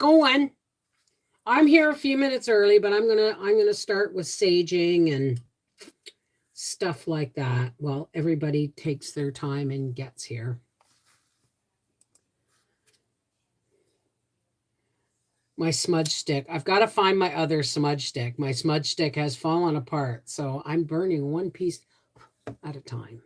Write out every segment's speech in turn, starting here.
going. I'm here a few minutes early, but I'm gonna start with saging and stuff like that. Well, everybody takes their time and gets here. My smudge stick. I've got to find my other smudge stick. My smudge stick has fallen apart, so I'm burning one piece at a time.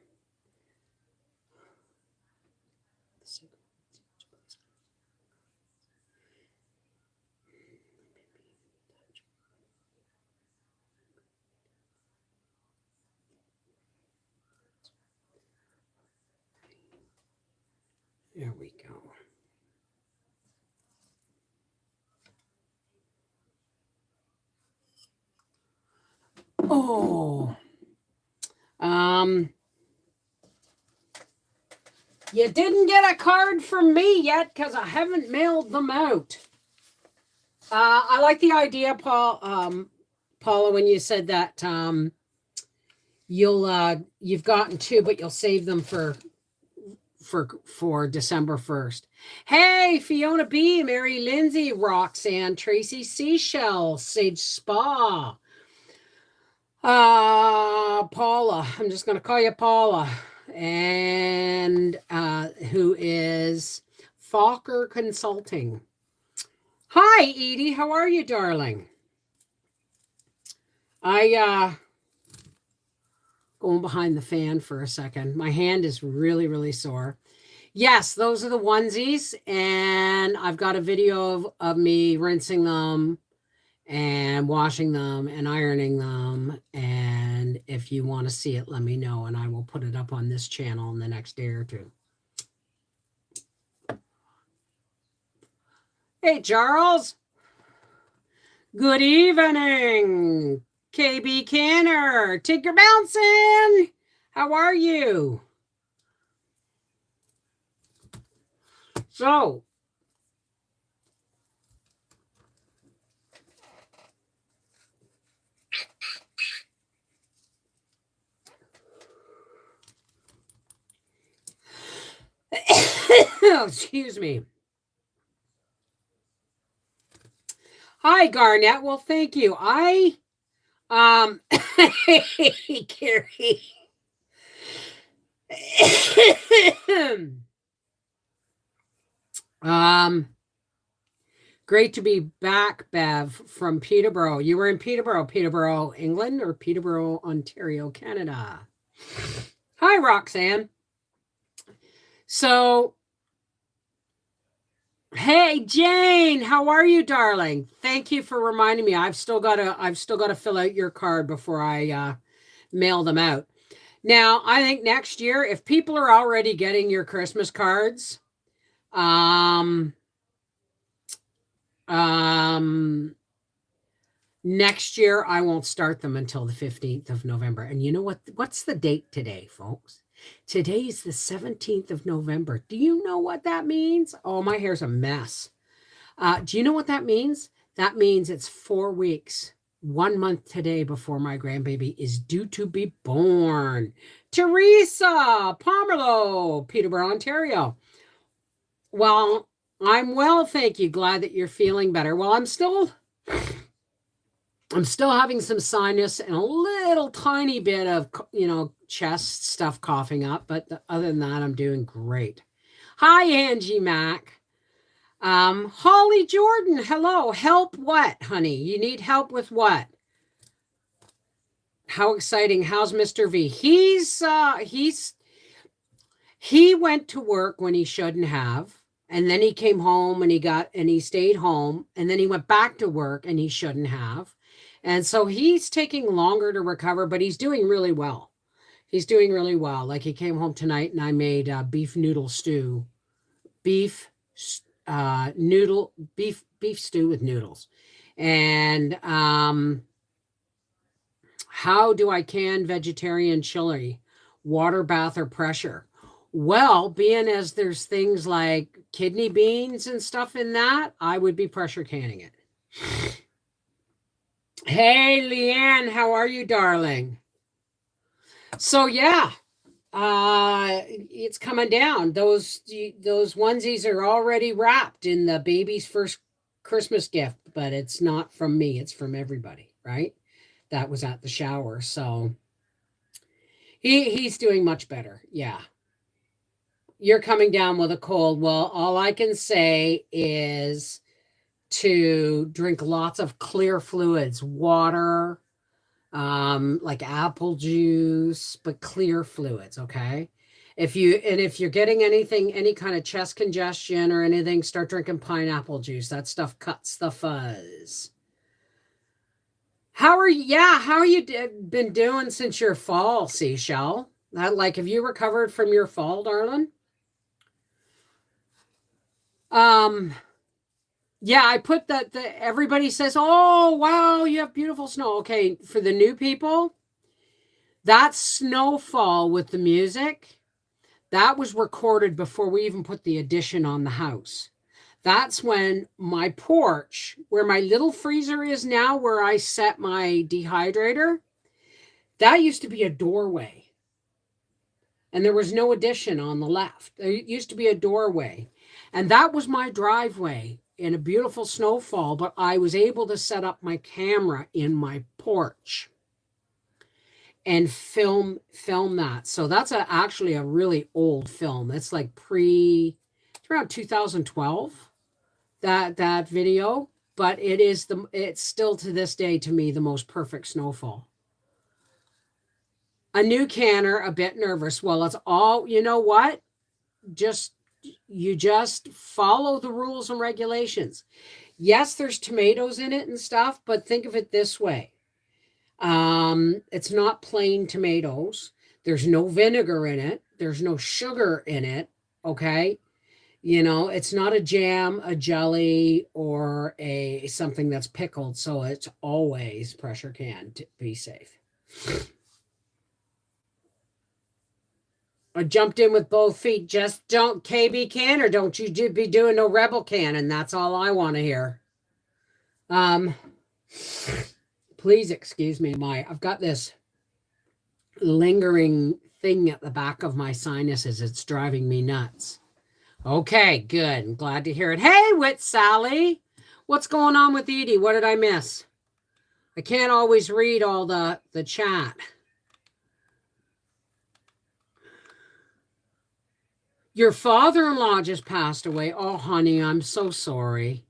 There we go. Oh. You didn't get a card from me yet because I haven't mailed them out. I like the idea, Paula, when you said that you've gotten two, but you'll save them for December 1st. Hey, Fiona B, Mary Lindsay, Roxanne, Tracy Seashell, Sage Spa. Paula, I'm just going to call you Paula, and who is Falker Consulting. Hi, Edie. How are you, darling? Going behind the fan for a second. My hand is really, really sore. Yes, those are the onesies, and I've got a video of me rinsing them and washing them and ironing them. And if you want to see it, let me know, and I will put it up on this channel in the next day or two. Hey, Charles. Good evening. KB Canner, Tigger Bouncing. How are you? So, excuse me. Hi, Garnett. Well, thank you. Carrie. Great to be back, Bev, from Peterborough. You were in Peterborough, England, or Peterborough, Ontario, Canada. Hi, Roxanne. So, hey, Jane, how are you, darling? Thank you for reminding me. I've still got to fill out your card before I mail them out. Now, I think next year, if people are already getting your Christmas cards, next year I won't start them until the 15th of November. And you know what? What's the date today, folks? Today is the 17th of November. Do you know what that means? Oh, my hair's a mess. Do you know what that means? That means it's 4 weeks, 1 month today before my grandbaby is due to be born. Teresa Pomerleau, Peterborough, Ontario. Well, I'm well, thank you. Glad that you're feeling better. Well, I'm still having some sinus and a little tiny bit of, chest stuff coughing up, but other than that, I'm doing great. Hi, Angie Mack. Holly Jordan, hello. Help what, honey? You need help with what? How exciting. How's Mr. V? He went to work when he shouldn't have. And then he came home and he stayed home, and then he went back to work and he shouldn't have. And so he's taking longer to recover, but he's doing really well. He's doing really well. Like, he came home tonight and I made beef noodle stew. Beef stew with noodles. And how do I can vegetarian chili? Water, bath, or pressure? Well, being as there's things like kidney beans and stuff in that, I would be pressure canning it. Hey, Leanne, how are you, darling? So, yeah, it's coming down. Those onesies are already wrapped in the baby's first Christmas gift, but it's not from me. It's from everybody, right? That was at the shower. So he's doing much better. Yeah. You're coming down with a cold. Well, all I can say is to drink lots of clear fluids, water, like apple juice, but clear fluids, okay? If you're getting anything, any kind of chest congestion or anything, start drinking pineapple juice. That stuff cuts the fuzz. How are you? Yeah, how are you been doing since your fall, Seashell? Like, have you recovered from your fall, darling? Um, yeah, I put that. Everybody says, "Oh, wow, you have beautiful snow." Okay, for the new people, that snowfall with the music, that was recorded before we even put the addition on the house. That's when my porch, where my little freezer is now, where I set my dehydrator, that used to be a doorway. And there was no addition on the left. There used to be a doorway. And that was my driveway in a beautiful snowfall, but I was able to set up my camera in my porch and film that. So that's actually a really old film. It's like it's around 2012, that video, but it's still to this day to me the most perfect snowfall. A new canner, a bit nervous. Well, it's all, you know what? You just follow the rules and regulations. Yes, there's tomatoes in it and stuff, but think of it this way. It's not plain tomatoes. There's no vinegar in it. There's no sugar in it. Okay. It's not a jam, a jelly, or a something that's pickled. So it's always pressure canned to be safe. I jumped in with both feet. Just don't KB can, or don't you be doing no rebel can, and that's all I want to hear. Please excuse me. I've got this lingering thing at the back of my sinuses. It's driving me nuts. Okay, good. I'm glad to hear it. Hey, Wit Sally. What's going on with Edie? What did I miss? I can't always read all the chat. Your father-in-law just passed away. Oh, honey, I'm so sorry.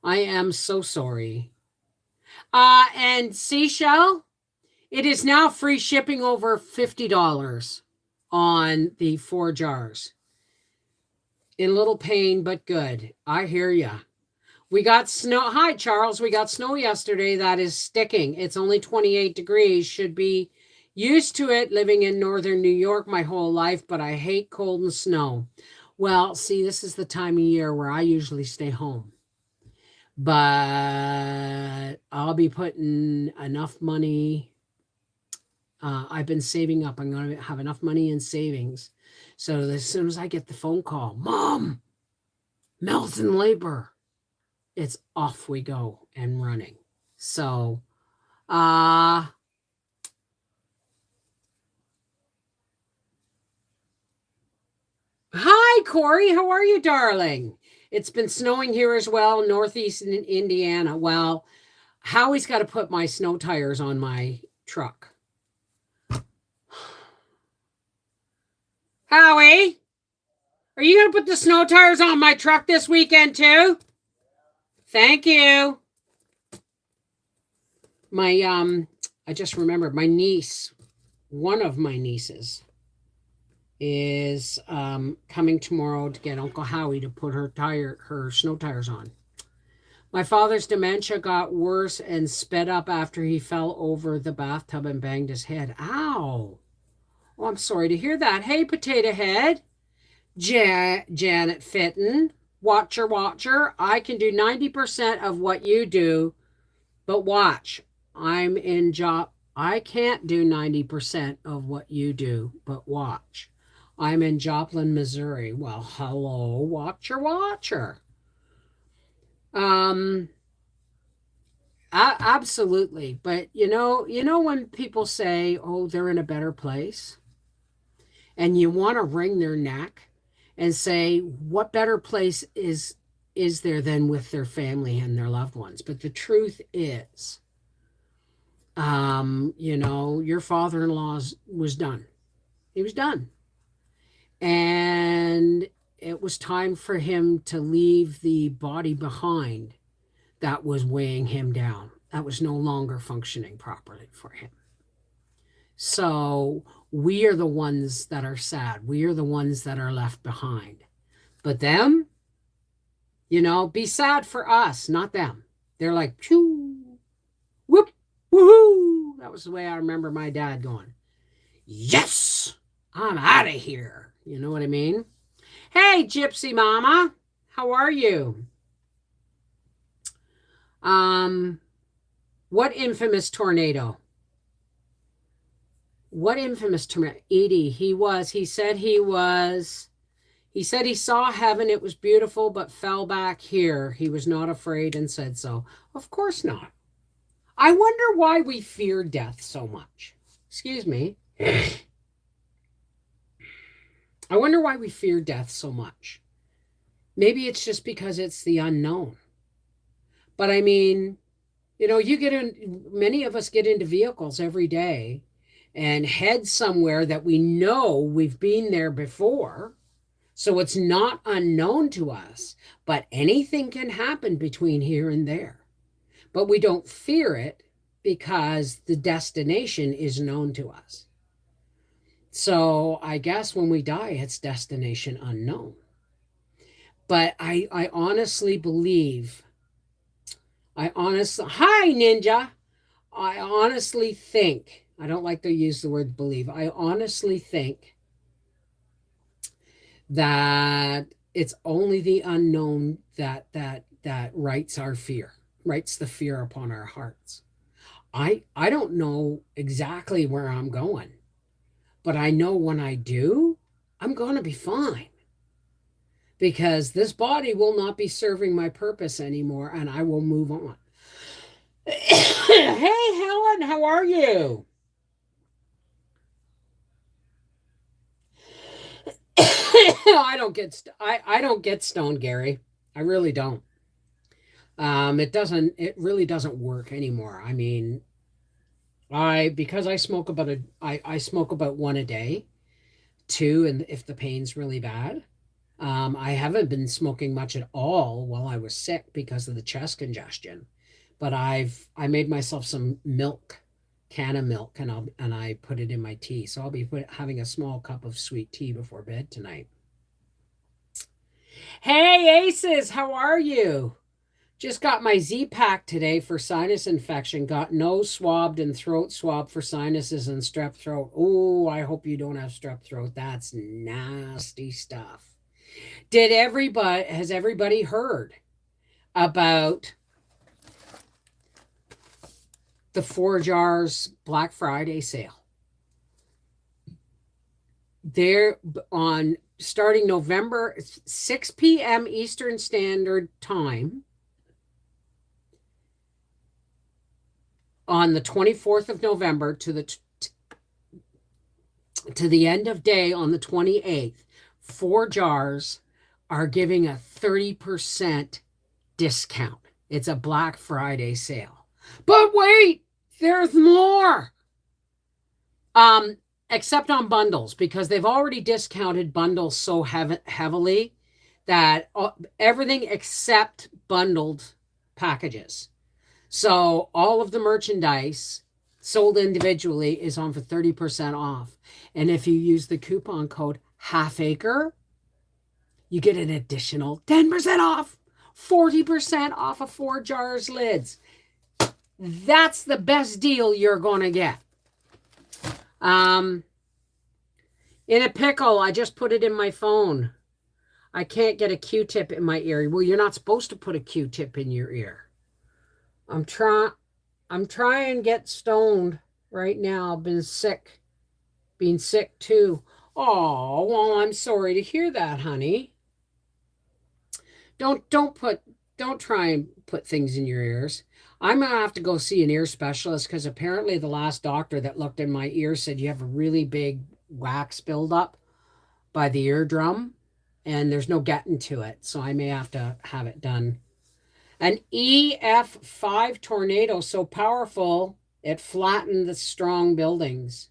I am so sorry. And Seashell, it is now free shipping over $50 on the 4 jars. In little pain, but good. I hear ya. We got snow. Hi, Charles. We got snow yesterday that is sticking. It's only 28 degrees. Should be used to it living in northern New York my whole life, but I hate cold and snow. Well, see, this is the time of year where I usually stay home. But I'll be putting enough money. I've been saving up. I'm going to have enough money in savings. So as soon as I get the phone call, Mom, Mel's in labor, it's off we go and running. So, hi, Corey. How are you, darling? It's been snowing here as well, northeast in Indiana. Well, Howie's got to put my snow tires on my truck. Howie, are you going to put the snow tires on my truck this weekend too? Thank you. I just remembered my niece, one of my nieces, is coming tomorrow to get Uncle Howie to put her snow tires on. My father's dementia got worse and sped up after he fell over the bathtub and banged his head. Ow. Oh, I'm sorry to hear that. Hey, Potato Head. Janet Fitton. Watcher. I can do 90% of what you do, but watch. I can't do 90% of what you do, but watch. I'm in Joplin, Missouri. Well, hello, Watcher. Absolutely. But you know when people say, oh, they're in a better place, and you want to wring their neck and say, what better place is is there then with their family and their loved ones? But the truth is, your father-in-law was done. He was done. And it was time for him to leave the body behind that was weighing him down, that was no longer functioning properly for him. So we are the ones that are sad. We are the ones that are left behind. But them, be sad for us, not them. They're like, choo, whoop, woohoo. That was the way I remember my dad going, yes, I'm out of here. You know what I mean? Hey, Gypsy Mama, how are you? What infamous tornado? What infamous tornado? Edie, he said he saw heaven, it was beautiful, but fell back here. He was not afraid and said so. Of course not. I wonder why we fear death so much. Excuse me. I wonder why we fear death so much. Maybe it's just because it's the unknown. But I mean, many of us get into vehicles every day and head somewhere that we know we've been there before. So it's not unknown to us, but anything can happen between here and there. But we don't fear it because the destination is known to us. So I guess when we die, it's destination unknown. But I honestly believe, hi, Ninja. I honestly think, I don't like to use the word believe. I honestly think that it's only the unknown that writes our fear, writes the fear upon our hearts. I don't know exactly where I'm going, but I know when I do, I'm going to be fine. Because this body will not be serving my purpose anymore, and I will move on. Hey, Helen, how are you? I don't get stoned, Gary. I really don't. It really doesn't work anymore. I mean, because I smoke I smoke about one a day, two, and if the pain's really bad. I haven't been smoking much at all while I was sick because of the chest congestion, but I made myself some milk, can of milk, and I put it in my tea. So I'll be having a small cup of sweet tea before bed tonight. Hey, Aces, how are you? Just got my Z-Pack today for sinus infection. Got nose swabbed and throat swab for sinuses and strep throat. Oh, I hope you don't have strep throat. That's nasty stuff. Has everybody heard about the 4 Jars Black Friday sale? They're on starting November 6 p.m. Eastern Standard Time on the 24th of November to the end of day on the 28th. 4 Jars are giving a 30% discount. It's a Black Friday sale. But wait, there's more. Except on bundles, because they've already discounted bundles so heavily that everything except bundled packages. So all of the merchandise sold individually is on for 30% off. And if you use the coupon code HALFACRE, you get an additional 10% off, 40% off of 4 Jars lids. That's the best deal you're going to get. In a pickle, I just put it in my phone. I can't get a Q-tip in my ear. Well, you're not supposed to put a Q-tip in your ear. I'm trying to get stoned right now. I've been sick. Being sick too. Oh, well, I'm sorry to hear that, honey. Don't try and put things in your ears. I'm going to have to go see an ear specialist because apparently the last doctor that looked in my ear said you have a really big wax buildup by the eardrum and there's no getting to it. So I may have to have it done. An EF5 tornado so powerful it flattened the strong buildings.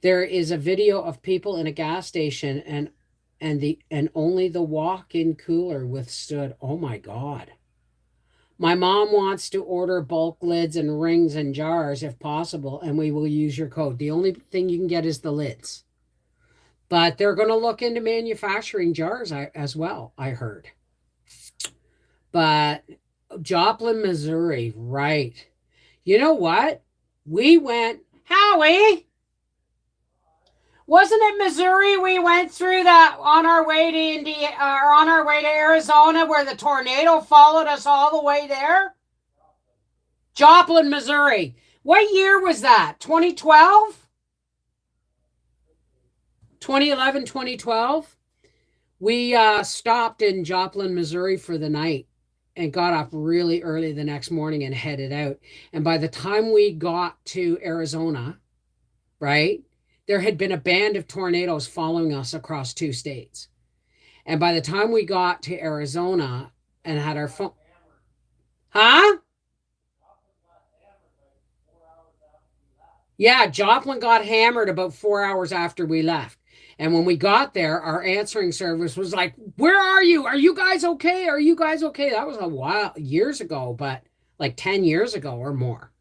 There is a video of people in a gas station and only the walk-in cooler withstood. Oh my God. My mom wants to order bulk lids and rings and jars if possible, and we will use your code. The only thing you can get is the lids. But they're going to look into manufacturing jars as well, I heard. But Joplin, Missouri, right. You know what? We went, Howie, wasn't it Missouri we went through that on our way to Indiana, or on our way to Arizona where the tornado followed us all the way there? Joplin, Missouri. What year was that? 2012? 2011, 2012? We stopped in Joplin, Missouri for the night and got up really early the next morning and headed out. And by the time we got to Arizona, right, there had been a band of tornadoes following us across 2 states. And by the time we got to Arizona and had our phone... Huh? Yeah, Joplin got hammered about 4 hours after we left. And when we got there, our answering service was like, "Where are you? Are you guys okay? Are you guys okay?" That was a while, years ago, but like 10 years ago or more.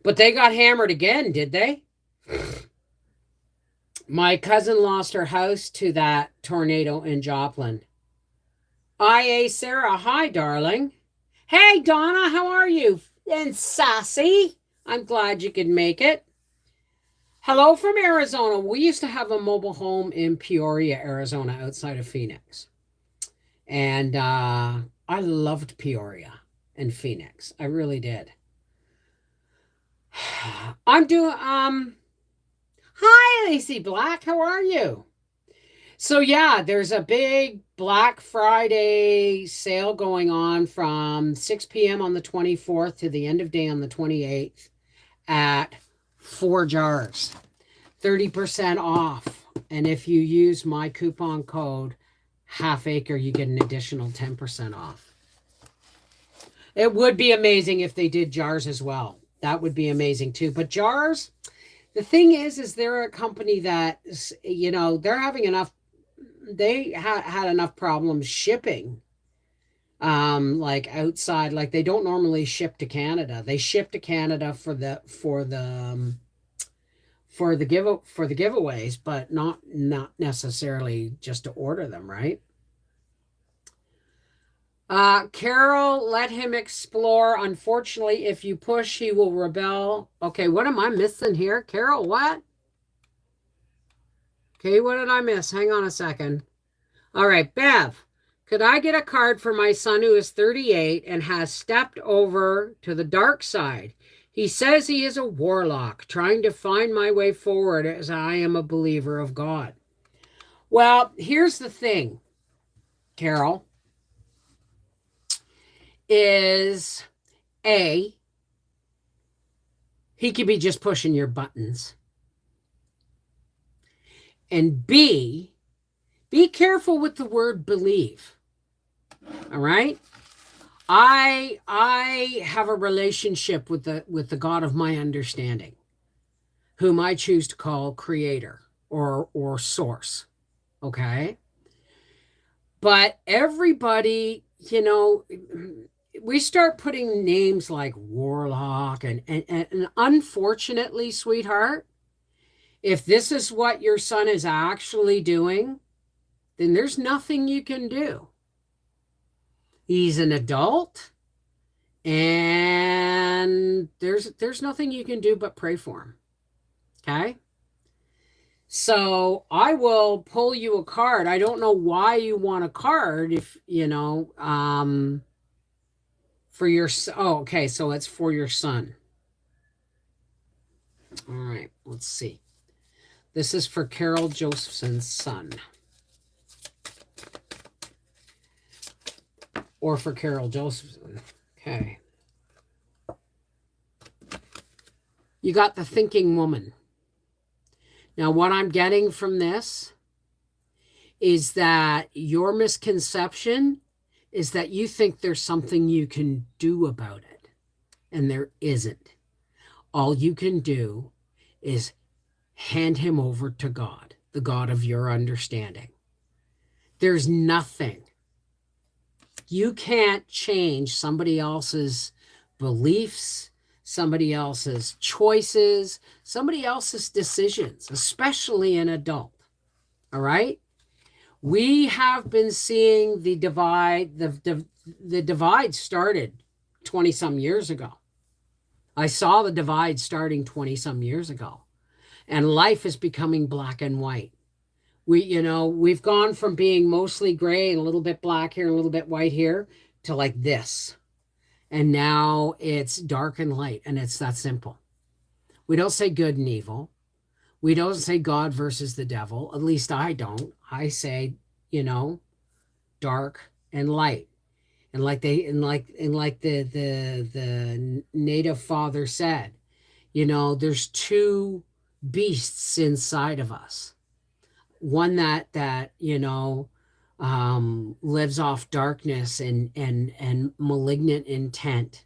But they got hammered again, did they? My cousin lost her house to that tornado in Joplin. IA Sarah, hi, darling. Hey, Donna, how are you? And Sassy, I'm glad you could make it. Hello from Arizona. We used to have a mobile home in Peoria, Arizona, outside of Phoenix. And I loved Peoria and Phoenix. I really did. I'm doing, hi, Lacey Black. How are you? So yeah, there's a big Black Friday sale going on from 6 p.m. on the 24th to the end of day on the 28th at 4 jars, 30% off. And if you use my coupon code Half Acre, you get an additional 10% off. It would be amazing if they did jars as well. That would be amazing too. But jars, the thing is they're a company that, you know, they're having enough, they had enough problems shipping like outside, like they don't normally ship to Canada. They ship to Canada for the giveaways, but not necessarily just to order them, right? Carol, let him explore. Unfortunately, if you push, he will rebel. Okay, what am I missing here? Carol, what? Okay, what did I miss? Hang on a second. All right, Bev, could I get a card for my son who is 38 and has stepped over to the dark side? He says he is a warlock, trying to find my way forward as I am a believer of God. Well, here's the thing, Carol, is A, he could be just pushing your buttons. And B, be careful with the word believe. All right? I have a relationship with the God of my understanding, whom I choose to call creator or source. Okay? But everybody, you know, we start putting names like warlock and unfortunately, sweetheart, if this is what your son is actually doing, then there's nothing you can do. He's an adult, and there's nothing you can do but pray for him. Okay? So I will pull you a card. I don't know why you want a card if, you know, for your, oh, okay, so it's for your son. All right, let's see. This is for Carol Josephson's son. Or for Carol Josephson. Okay. You got the thinking woman. Now, what I'm getting from this is that your misconception is that you think there's something you can do about it, and there isn't. All you can do is hand him over to God, the God of your understanding. There's nothing. You can't change somebody else's beliefs, somebody else's choices, somebody else's decisions, especially an adult. All right? We have been seeing the divide. The divide started 20 some years ago. I saw the divide starting 20 some years ago. And life is becoming black and white. We've gone from being mostly gray and a little bit black here, a little bit white here, to like this. And now it's dark and light, and it's that simple. We don't say good and evil. We don't say God versus the devil. At least I don't. I say, dark and light. And like the native father said, there's two beasts inside of us. One that lives off darkness and malignant intent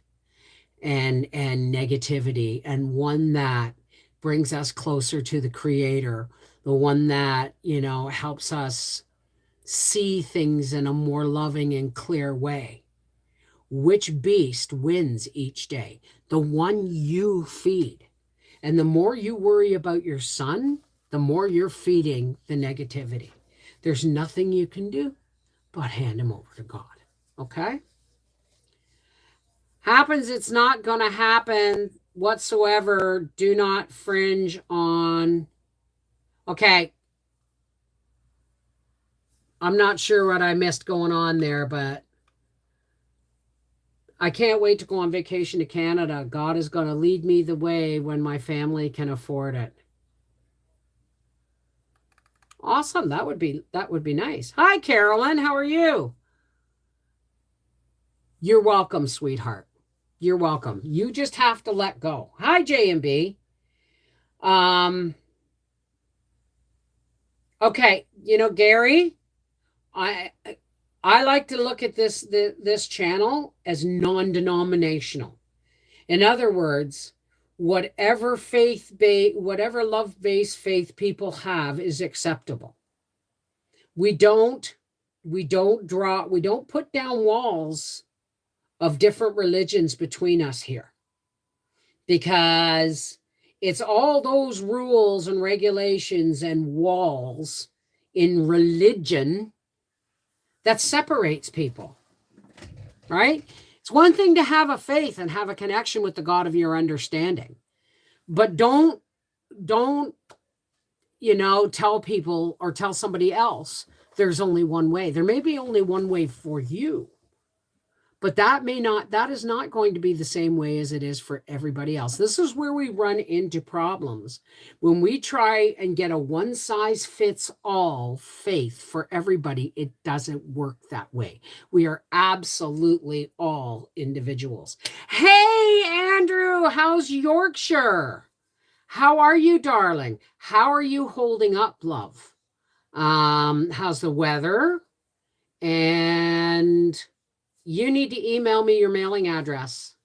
and negativity, and one that brings us closer to the Creator, the one that helps us see things in a more loving and clear way. Which beast wins each day? The one you feed. And the more you worry about your son, the more you're feeding the negativity. There's nothing you can do but hand him over to God. Okay? Happens, it's not going to happen whatsoever. Do not fringe on. Okay. I'm not sure what I missed going on there, but I can't wait to go on vacation to Canada. God is going to lead me the way when my family can afford it. Awesome. That would be nice. Hi, Carolyn. How are you? You're welcome, sweetheart. You're welcome. You just have to let go. Hi, J&B. Okay. Gary, I like to look at this channel as non-denominational. In other words, whatever love-based faith people have is acceptable. We don't put down walls of different religions between us here, because it's all those rules and regulations and walls in religion that separates people, right? It's one thing to have a faith and have a connection with the God of your understanding, but don't tell people or tell somebody else there's only one way. There may be only one way for you, but that is not going to be the same way as it is for everybody else. This is where we run into problems. When we try and get a one-size-fits-all faith for everybody, it doesn't work that way. We are absolutely all individuals. Hey, Andrew, how's Yorkshire? How are you, darling? How are you holding up, love? How's the weather? And you need to email me your mailing address.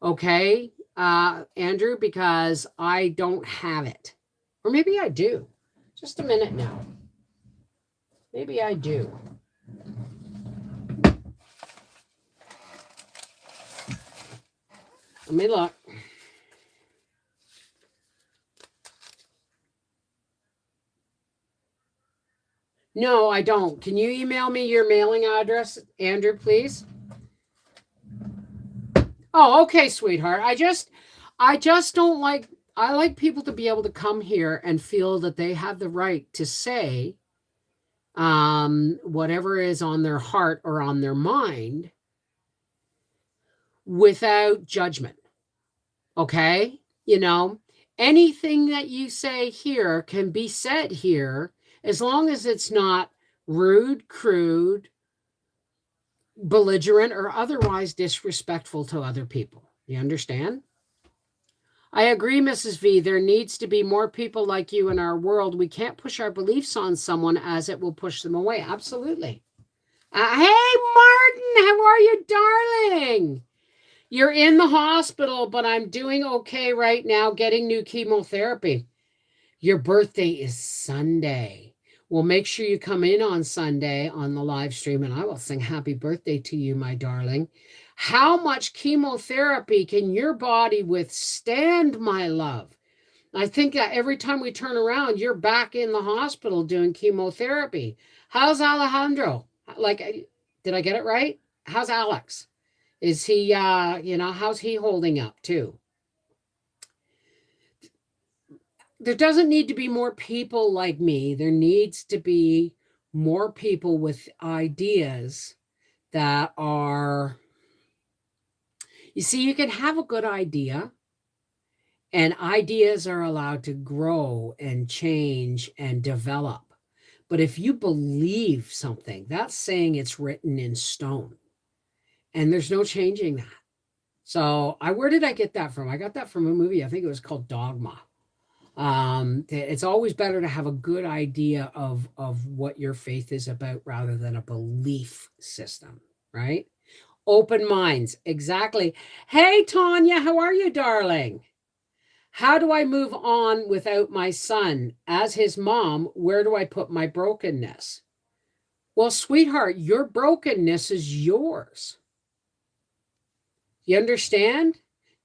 Okay, Andrew, because I don't have it. Or maybe I do. Just a minute now. Maybe I do. Let me look. No, I don't. Can you email me your mailing address, Andrew, please? Oh, okay, sweetheart. I just don't like, I like people to be able to come here and feel that they have the right to say whatever is on their heart or on their mind without judgment. Okay? Anything that you say here can be said here, as long as it's not rude, crude, belligerent, or otherwise disrespectful to other people. You understand? I agree, Mrs. V. There needs to be more people like you in our world. We can't push our beliefs on someone as it will push them away. Absolutely. Hey, Martin, how are you, darling? You're in the hospital, but I'm doing okay right now getting new chemotherapy. Your birthday is Sunday. Well, make sure you come in on Sunday on the live stream and I will sing happy birthday to you, my darling. How much chemotherapy can your body withstand, my love? I think that every time we turn around, you're back in the hospital doing chemotherapy. How's Alejandro? Like, did I get it right? How's Alex? Is he, how's he holding up too? There doesn't need to be more people like me. There needs to be more people with ideas that are, you see, you can have a good idea and ideas are allowed to grow and change and develop. But if you believe something, that's saying it's written in stone and there's no changing that. So where did I get that from? I got that from a movie. I think it was called Dogma. It's always better to have a good idea of what your faith is about rather than a belief system, right? Open minds. Exactly. Hey, Tanya, how are you, darling? How do I move on without my son? As his mom, where do I put my brokenness? Well, sweetheart, your brokenness is yours. You understand?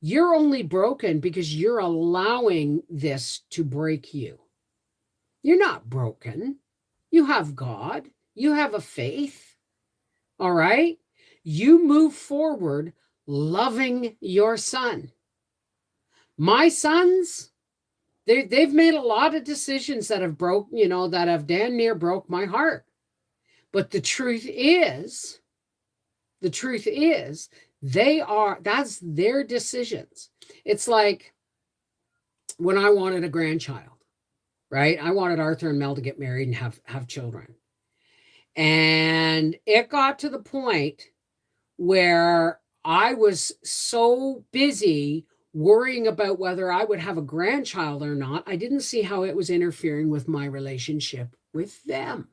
You're only broken because you're allowing this to break you. You're not broken. You have God. You have a faith. All right? You move forward loving your son. My sons, they've made a lot of decisions that have that have damn near broke my heart. But the truth is, that's their decisions. It's like when I wanted a grandchild, right? I wanted Arthur and Mel to get married and have children. And it got to the point where I was so busy worrying about whether I would have a grandchild or not, I didn't see how it was interfering with my relationship with them.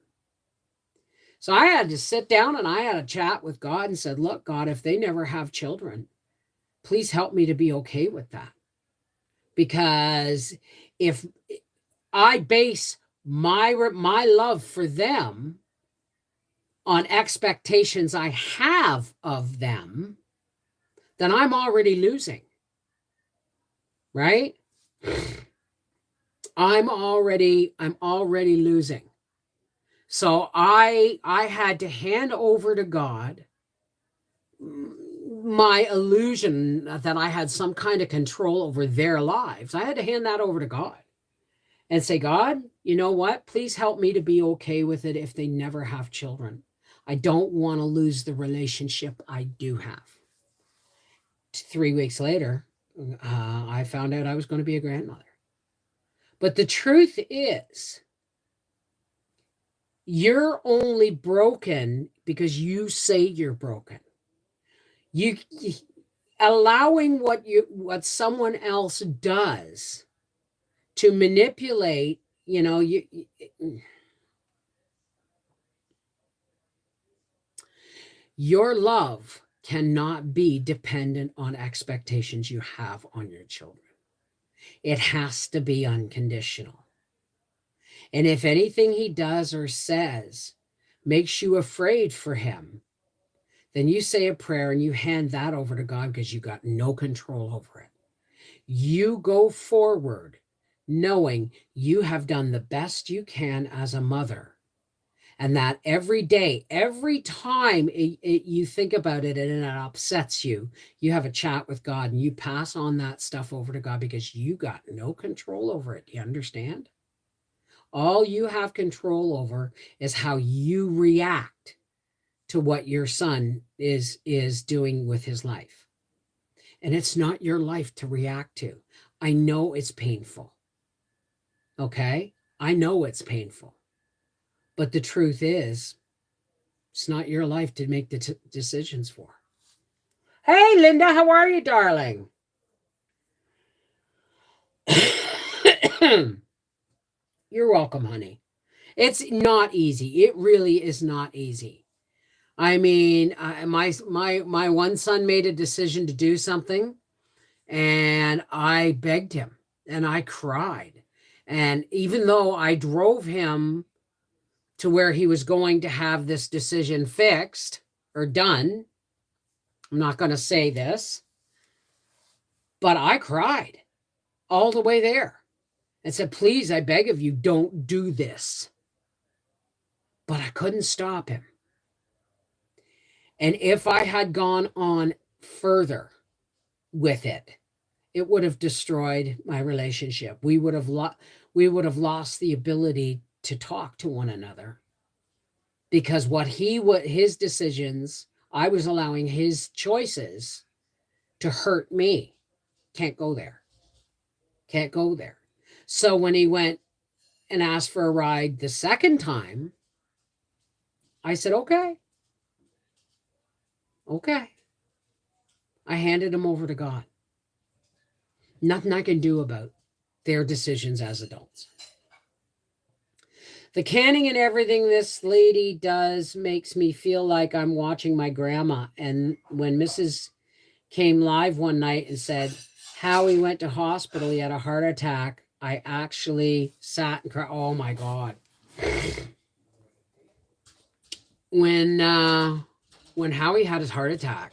So I had to sit down and I had a chat with God and said, look, God, if they never have children, please help me to be okay with that. Because if I base my love for them on expectations I have of them, then I'm already losing. Right? I'm already losing. So I had to hand over to God my illusion that I had some kind of control over their lives. I had to hand that over to God and say, God, you know what? Please help me to be okay with it if they never have children. I don't want to lose the relationship I do have. 3 weeks later, I found out I was going to be a grandmother. But the truth is, you're only broken because you say you're broken. You allowing what someone else does to manipulate, your love cannot be dependent on expectations you have on your children. It has to be unconditional. And if anything he does or says makes you afraid for him, then you say a prayer and you hand that over to God because you got no control over it. You go forward knowing you have done the best you can as a mother. And that every day, every time you think about it and it upsets you, you have a chat with God and you pass on that stuff over to God because you got no control over it. Do you understand? All you have control over is how you react to what your son is doing with his life. And it's not your life to react to. I know it's painful. Okay? I know it's painful. But the truth is, it's not your life to make the decisions for. Hey, Linda, how are you, darling? You're welcome, honey. It's not easy. It really is not easy. I mean, my one son made a decision to do something, and I begged him, and I cried. And even though I drove him to where he was going to have this decision fixed or done, I'm not going to say this, but I cried all the way there and said, please, I beg of you, don't do this. But I couldn't stop him. And if I had gone on further with it, it would have destroyed my relationship. We would have lost the ability to talk to one another, because his decisions, I was allowing his choices to hurt me. Can't go there. Can't go there. So when he went and asked for a ride the second time, I said, okay. I handed him over to God. Nothing I can do about their decisions as adults. The canning and everything this lady does makes me feel like I'm watching my grandma. And when Mrs. came live one night and said how he went to hospital, he had a heart attack, I actually sat and cried. Oh my God. When Howie had his heart attack,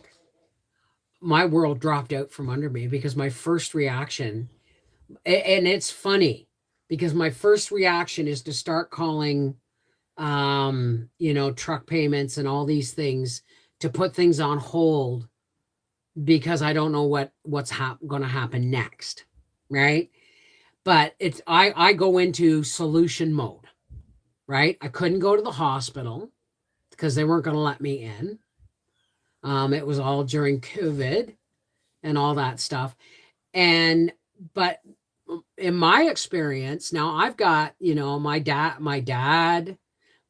my world dropped out from under me, because my first reaction, and it's funny, because my first reaction is to start calling, truck payments and all these things, to put things on hold, because I don't know what's going to happen next, right? But I go into solution mode, right? I couldn't go to the hospital because they weren't going to let me in. It was all during COVID and all that stuff. But in my experience, now I've got, my dad,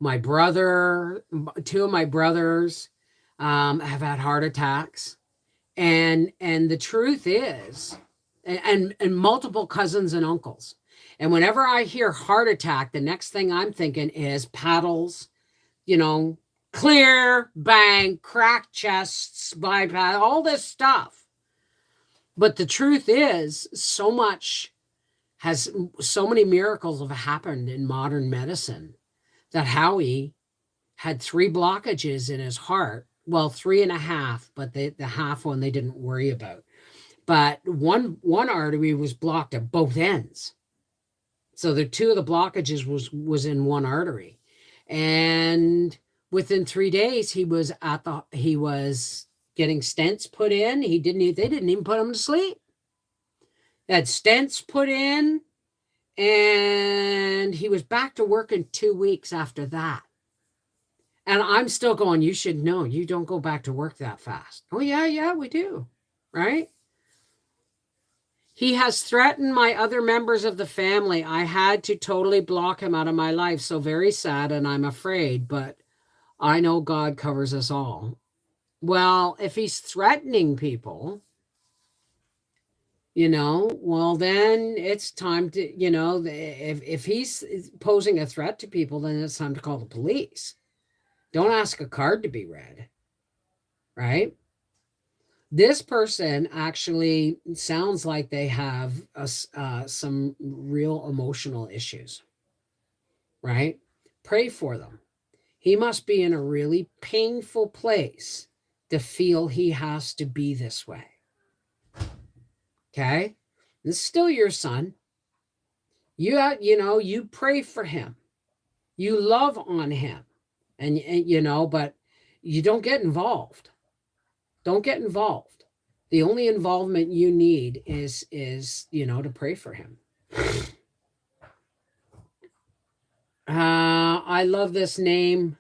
my brother, two of my brothers have had heart attacks. And the truth is, and multiple cousins and uncles. And whenever I hear heart attack, the next thing I'm thinking is paddles, clear, bang, cracked chests, bypass, all this stuff. But the truth is, so many miracles have happened in modern medicine, that Howie had 3 blockages in his heart. Well, 3.5, but the half one they didn't worry about. But one artery was blocked at both ends. So the 2 of the blockages was in one artery. And within 3 days, he was getting stents put in. They didn't even put him to sleep. They had stents put in, and he was back to work in 2 weeks after that. And I'm still going, you should know, you don't go back to work that fast. Oh, yeah, we do. Right? He has threatened my other members of the family. I had to totally block him out of my life. So very sad, and I'm afraid, but I know God covers us all. Well, if he's threatening people, well, then it's time to, if he's posing a threat to people, then it's time to call the police. Don't ask a card to be read, right? This person actually sounds like they have some real emotional issues, right? Pray for them. He must be in a really painful place to feel he has to be this way. Okay? This is still your son. You pray for him. You love on him. And but you don't get involved. Don't get involved. The only involvement you need is to pray for him. I love this name.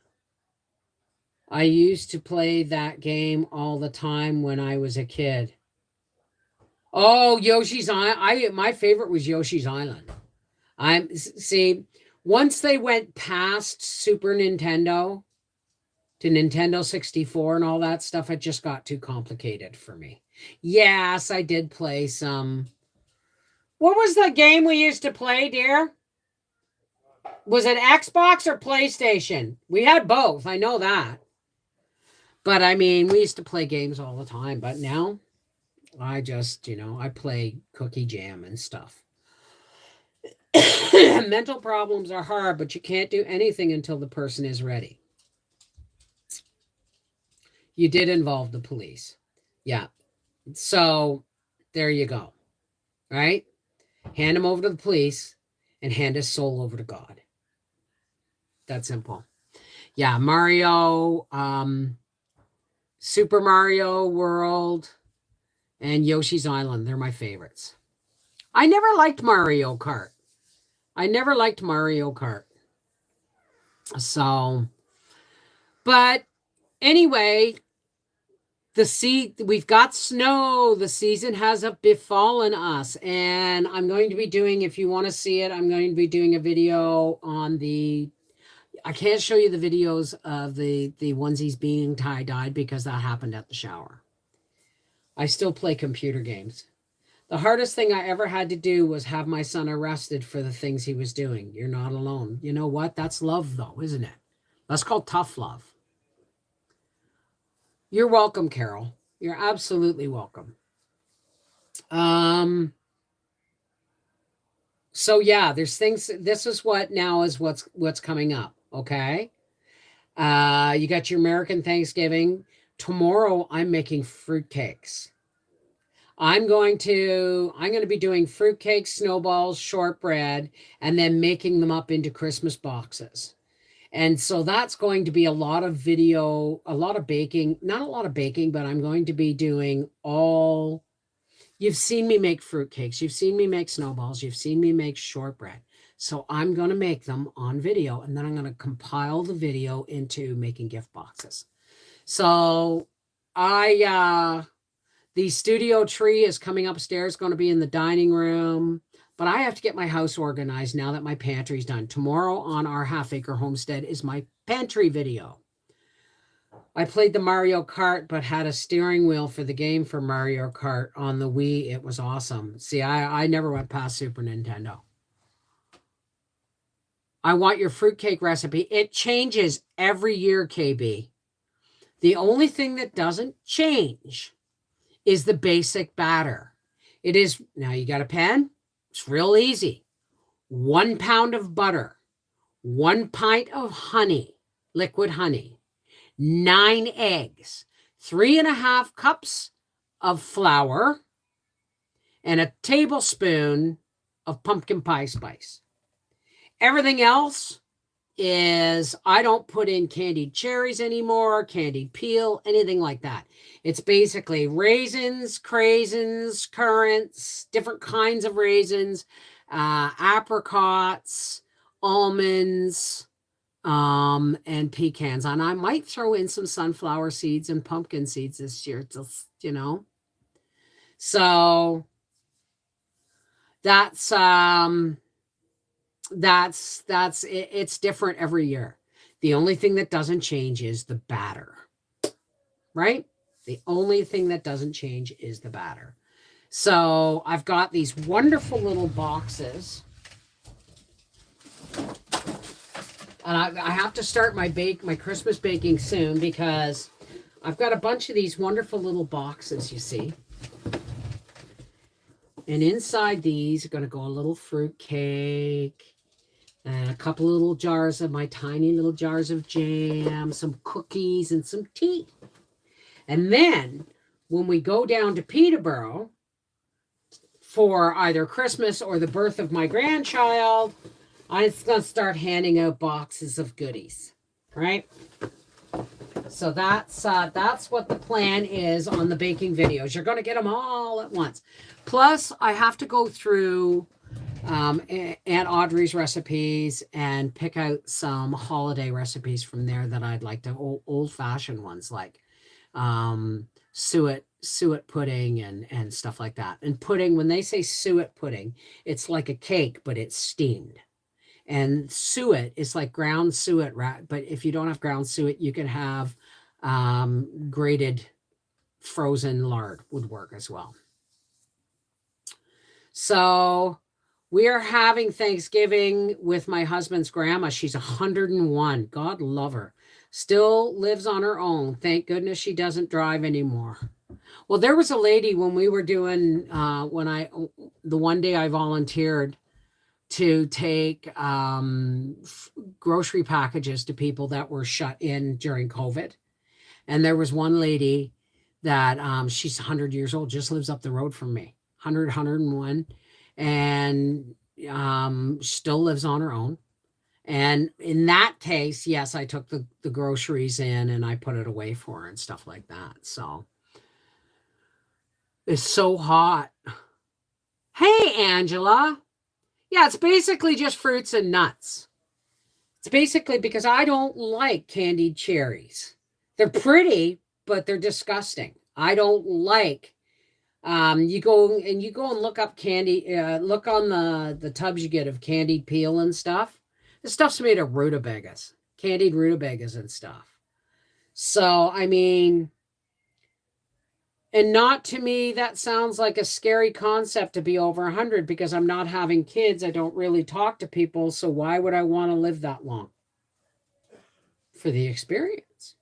I used to play that game all the time when I was a kid. Oh, Yoshi's Island. My favorite was Yoshi's Island. Once they went past Super Nintendo to Nintendo 64 and all that stuff, it just got too complicated for me. Yes, I did play some What was the game we used to play, dear? Was it Xbox or PlayStation? We had both. I know that. But I mean, we used to play games all the time. But now I just, I play Cookie Jam and stuff. Mental problems are hard, but you can't do anything until the person is ready. You did involve the police. Yeah. So there you go. Right? Hand him over to the police and hand his soul over to God. That simple. Yeah, Mario, Super Mario World, and Yoshi's Island. They're my favorites. I never liked Mario Kart. So, but anyway, we've got snow. The season has befallen us, and I'm going to be doing, if you want to see it, I'm going to be doing a video on I can't show you the videos of the onesies being tie-dyed because that happened at the shower. I still play computer games. The hardest thing I ever had to do was have my son arrested for the things he was doing. You're not alone. You know what? That's love, though, isn't it? That's called tough love. You're welcome, Carol. You're absolutely welcome. So yeah, there's things. This is what's coming up. Okay. You got your American Thanksgiving. Tomorrow I'm making fruitcakes. I'm going to be doing fruitcakes, snowballs, shortbread, and then making them up into Christmas boxes. And so that's going to be a lot of video, a lot of baking, not a lot of baking, but I'm going to be doing you've seen me make fruitcakes. You've seen me make snowballs. You've seen me make shortbread. So I'm going to make them on video, and then I'm going to compile the video into making gift boxes. So the studio tree is coming upstairs, going to be in the dining room. But I have to get my house organized now that my pantry's done. Tomorrow on our half-acre homestead is my pantry video. I played the Mario Kart, but had a steering wheel for the game for Mario Kart on the Wii. It was awesome. See, I never went past Super Nintendo. I want your fruitcake recipe. It changes every year, KB. The only thing that doesn't change is the basic batter. It is, now you got a pen? It's real easy. 1 pound of butter, 1 pint of honey, liquid honey, 9 eggs, 3.5 cups of flour, and a tablespoon of pumpkin pie spice. Everything else is, I don't put in candied cherries anymore, candied peel, anything like that. It's basically raisins, craisins, currants, different kinds of raisins, apricots, almonds, and pecans. And I might throw in some sunflower seeds and pumpkin seeds this year, So it's different every year. The only thing that doesn't change is the batter, right? The only thing that doesn't change is the batter. So I've got these wonderful little boxes. And I have to start my Christmas baking soon because I've got a bunch of these wonderful little boxes, you see. And inside these are going to go a little fruit cake, and a couple of little jars of my tiny little jars of jam, some cookies, and some tea. And then when we go down to Peterborough for either Christmas or the birth of my grandchild, I'm going to start handing out boxes of goodies, right? So that's what the plan is on the baking videos. You're going to get them all at once. Plus, I have to go through Aunt Audrey's recipes and pick out some holiday recipes from there that I'd like to, old-fashioned ones like suet pudding and stuff like that. And pudding, when they say suet pudding, it's like a cake, but it's steamed. And suet is like ground suet, but if you don't have ground suet, you can have grated frozen lard would work as well. So we are having Thanksgiving with my husband's grandma. She's 101. God love her. Still lives on her own. Thank goodness she doesn't drive anymore. Well, there was a lady when we were doing the one day I volunteered to take grocery packages to people that were shut in during COVID. And there was one lady that she's 100 years old, just lives up the road from me, 100, 101, and still lives on her own. And in that case, yes, I took the groceries in and I put it away for her and stuff like that. So it's so hot. Hey, Angela. Yeah, it's basically just fruits and nuts. It's basically because I don't like candied cherries. They're pretty, but they're disgusting. I don't like. You go and look up candy. Look on the tubs you get of candied peel and stuff. The stuff's made of rutabagas, candied rutabagas and stuff. So I mean, and not to me, that sounds like a scary concept to be over 100 because I'm not having kids. I don't really talk to people. So why would I want to live that long? For the experience.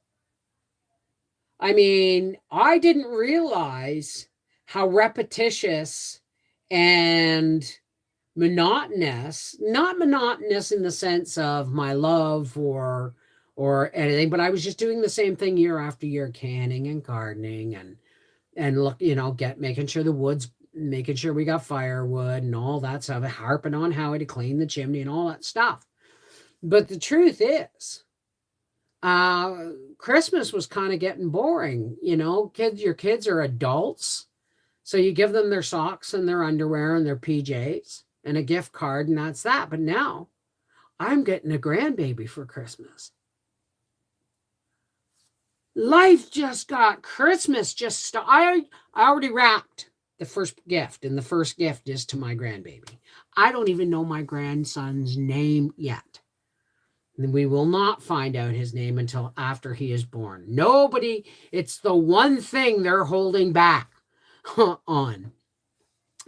I mean, I didn't realize how repetitious and monotonous, not monotonous in the sense of my love or anything, but I was just doing the same thing year after year, canning and gardening and look, making sure the wood's, making sure we got firewood and all that stuff, harping on Howie to clean the chimney and all that stuff. But the truth is, Christmas was kind of getting boring. Your kids are adults, so you give them their socks and their underwear and their PJs and a gift card, and that's that. But now I'm getting a grandbaby for Christmas. Life just got Christmas. I already wrapped the first gift, and the first gift is to my grandbaby. I don't even know my grandson's name yet. And we will not find out his name until after he is born. Nobody, it's the one thing they're holding back on.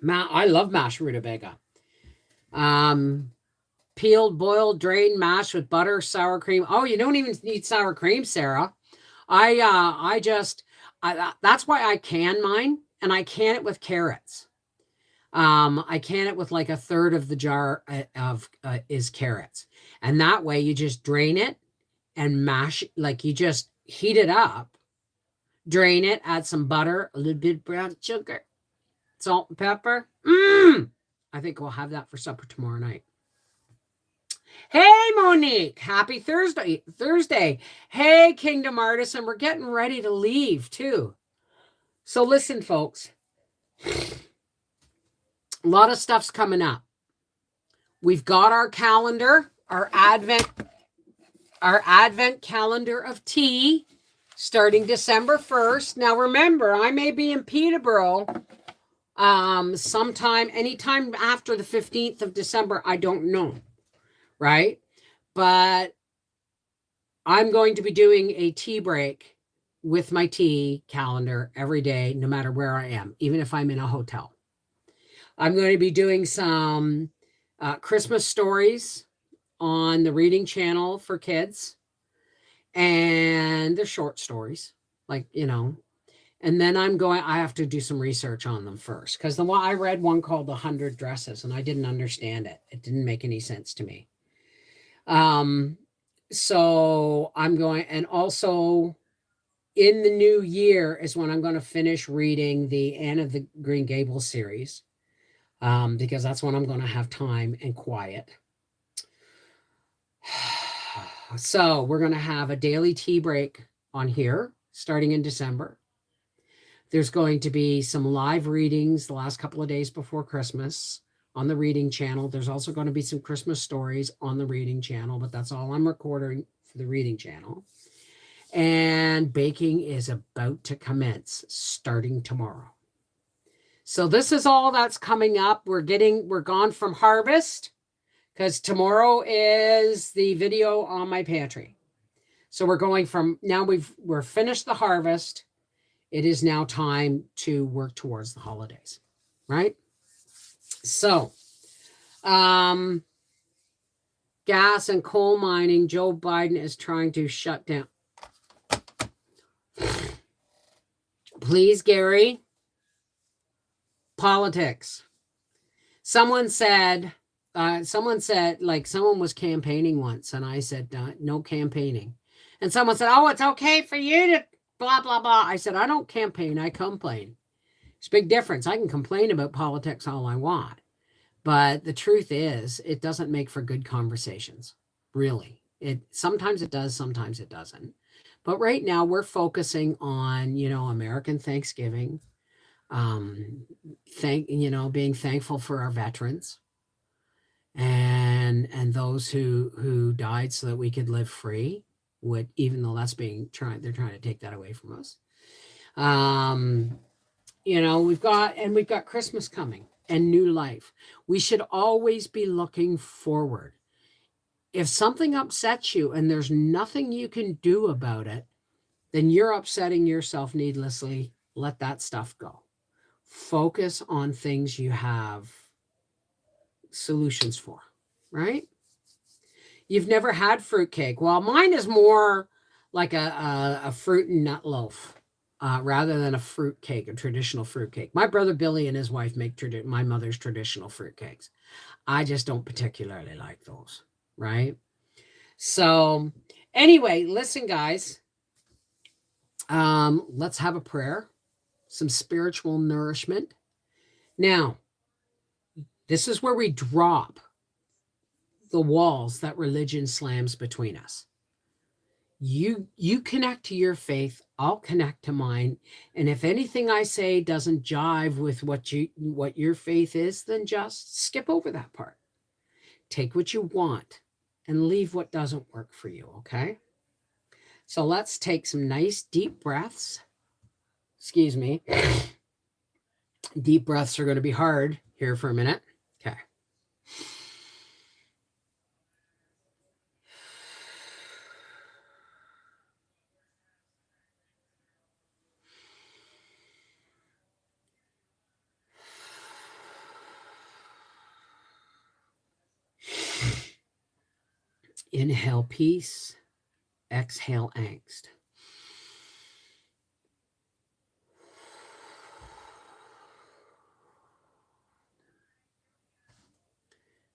I love mashed rutabaga. Peeled, boiled, drained, mashed with butter, sour cream. Oh, you don't even need sour cream, Sarah. That's why I can mine, and I can it with carrots. I can it with like a third of the jar is carrots. And that way you just drain it and mash, like you just heat it up, drain it, add some butter, a little bit of brown sugar, salt and pepper. I think we'll have that for supper tomorrow night. Hey, Monique, happy Thursday. Hey, Kingdom Artists, and we're getting ready to leave too. So listen, folks, a lot of stuff's coming up. We've got our calendar, our advent calendar of tea starting December 1st. Now remember, I may be in Peterborough anytime after the 15th of December. I don't know. Right? But I'm going to be doing a tea break with my tea calendar every day, no matter where I am, even if I'm in a hotel. I'm going to be doing some Christmas stories on the reading channel for kids. And they're short stories, and then I have to do some research on them first. Because I read one called 100 Dresses, and I didn't understand it. It didn't make any sense to me. So I'm going, and also in the new year is when I'm going to finish reading the Anne of the Green Gables series, because that's when I'm going to have time and quiet. So we're going to have a daily tea break on here starting in December. There's going to be some live readings the last couple of days before Christmas on the reading channel. There's also going to be some Christmas stories on the reading channel, but that's all I'm recording for the reading channel. And baking is about to commence starting tomorrow. So this is all that's coming up. We're gone from harvest because tomorrow is the video on my pantry. So we're going from now we're finished the harvest. It is now time to work towards the holidays, right? So, gas and coal mining, Joe Biden is trying to shut down. Please, Gary. Politics. Someone said, like someone was campaigning once, and I said, no campaigning. And someone said, oh, it's okay for you to blah, blah, blah. I said, I don't campaign, I complain. It's a big difference. I can complain about politics all I want. But the truth is, it doesn't make for good conversations, really. Sometimes it does, sometimes it doesn't. But right now, we're focusing on, American Thanksgiving, being thankful for our veterans and those who died so that we could live free. Even though they're trying to take that away from us. We've got Christmas coming and new life. We should always be looking forward. If something upsets you and there's nothing you can do about it, then you're upsetting yourself needlessly. Let that stuff go. Focus on things you have solutions for, right? You've never had fruitcake. Well, mine is more like a fruit and nut loaf. Rather than a fruit cake, a traditional fruit cake. My brother Billy and his wife make my mother's traditional fruit cakes. I just don't particularly like those, right? So anyway, listen, guys, let's have a prayer, some spiritual nourishment. Now, this is where we drop the walls that religion slams between us. You connect to your faith, I'll connect to mine, and if anything I say doesn't jive with what your faith is, then just skip over that part. Take what you want and leave what doesn't work for you, okay? So let's take some nice deep breaths. Excuse me. Deep breaths are going to be hard here for a minute. Okay. Inhale peace, exhale angst.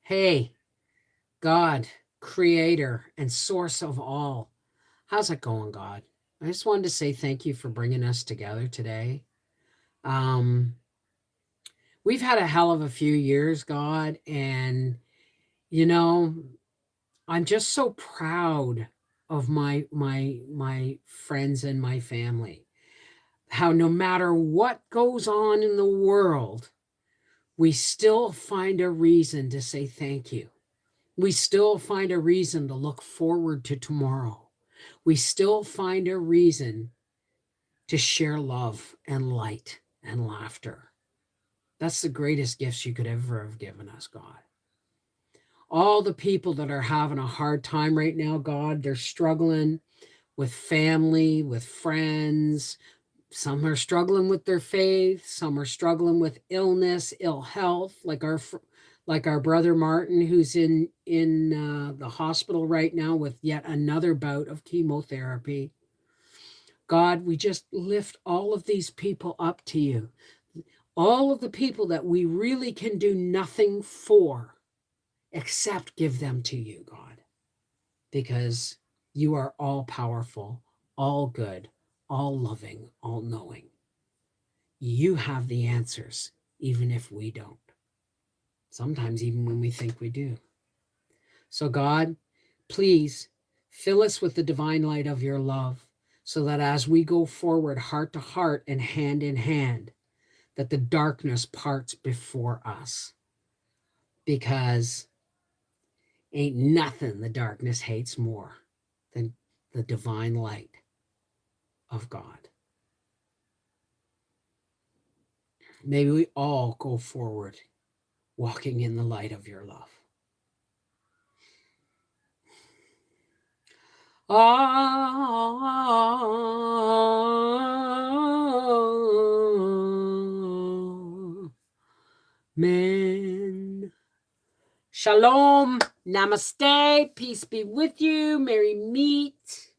Hey, God, creator and source of all. How's it going, God? I just wanted to say thank you for bringing us together today. We've had a hell of a few years, God, and I'm just so proud of my friends and my family. How no matter what goes on in the world, we still find a reason to say thank you. We still find a reason to look forward to tomorrow. We still find a reason to share love and light and laughter. That's the greatest gifts you could ever have given us, God. All the people that are having a hard time right now, God, they're struggling with family, with friends. Some are struggling with their faith. Some are struggling with illness, ill health, like our brother Martin, who's in the hospital right now with yet another bout of chemotherapy. God, we just lift all of these people up to you. All of the people that we really can do nothing for except give them to you, God, because you are all powerful, all good, all loving, all knowing. You have the answers, even if we don't. Sometimes even when we think we do. So God, please fill us with the divine light of your love so that as we go forward heart to heart and hand in hand, that the darkness parts before us. Because ain't nothing the darkness hates more than the divine light of God. May we all go forward walking in the light of your love. Amen. Shalom. Namaste. Peace be with you. Merry meet.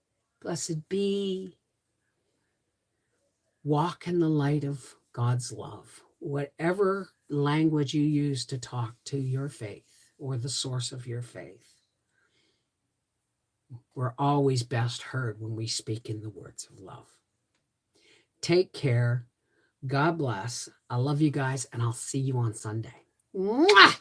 Blessed be. Walk in the light of God's love. Whatever language you use to talk to your faith or the source of your faith, we're always best heard when we speak in the words of love. Take care. God bless. I love you guys, and I'll see you on Sunday. Mwah!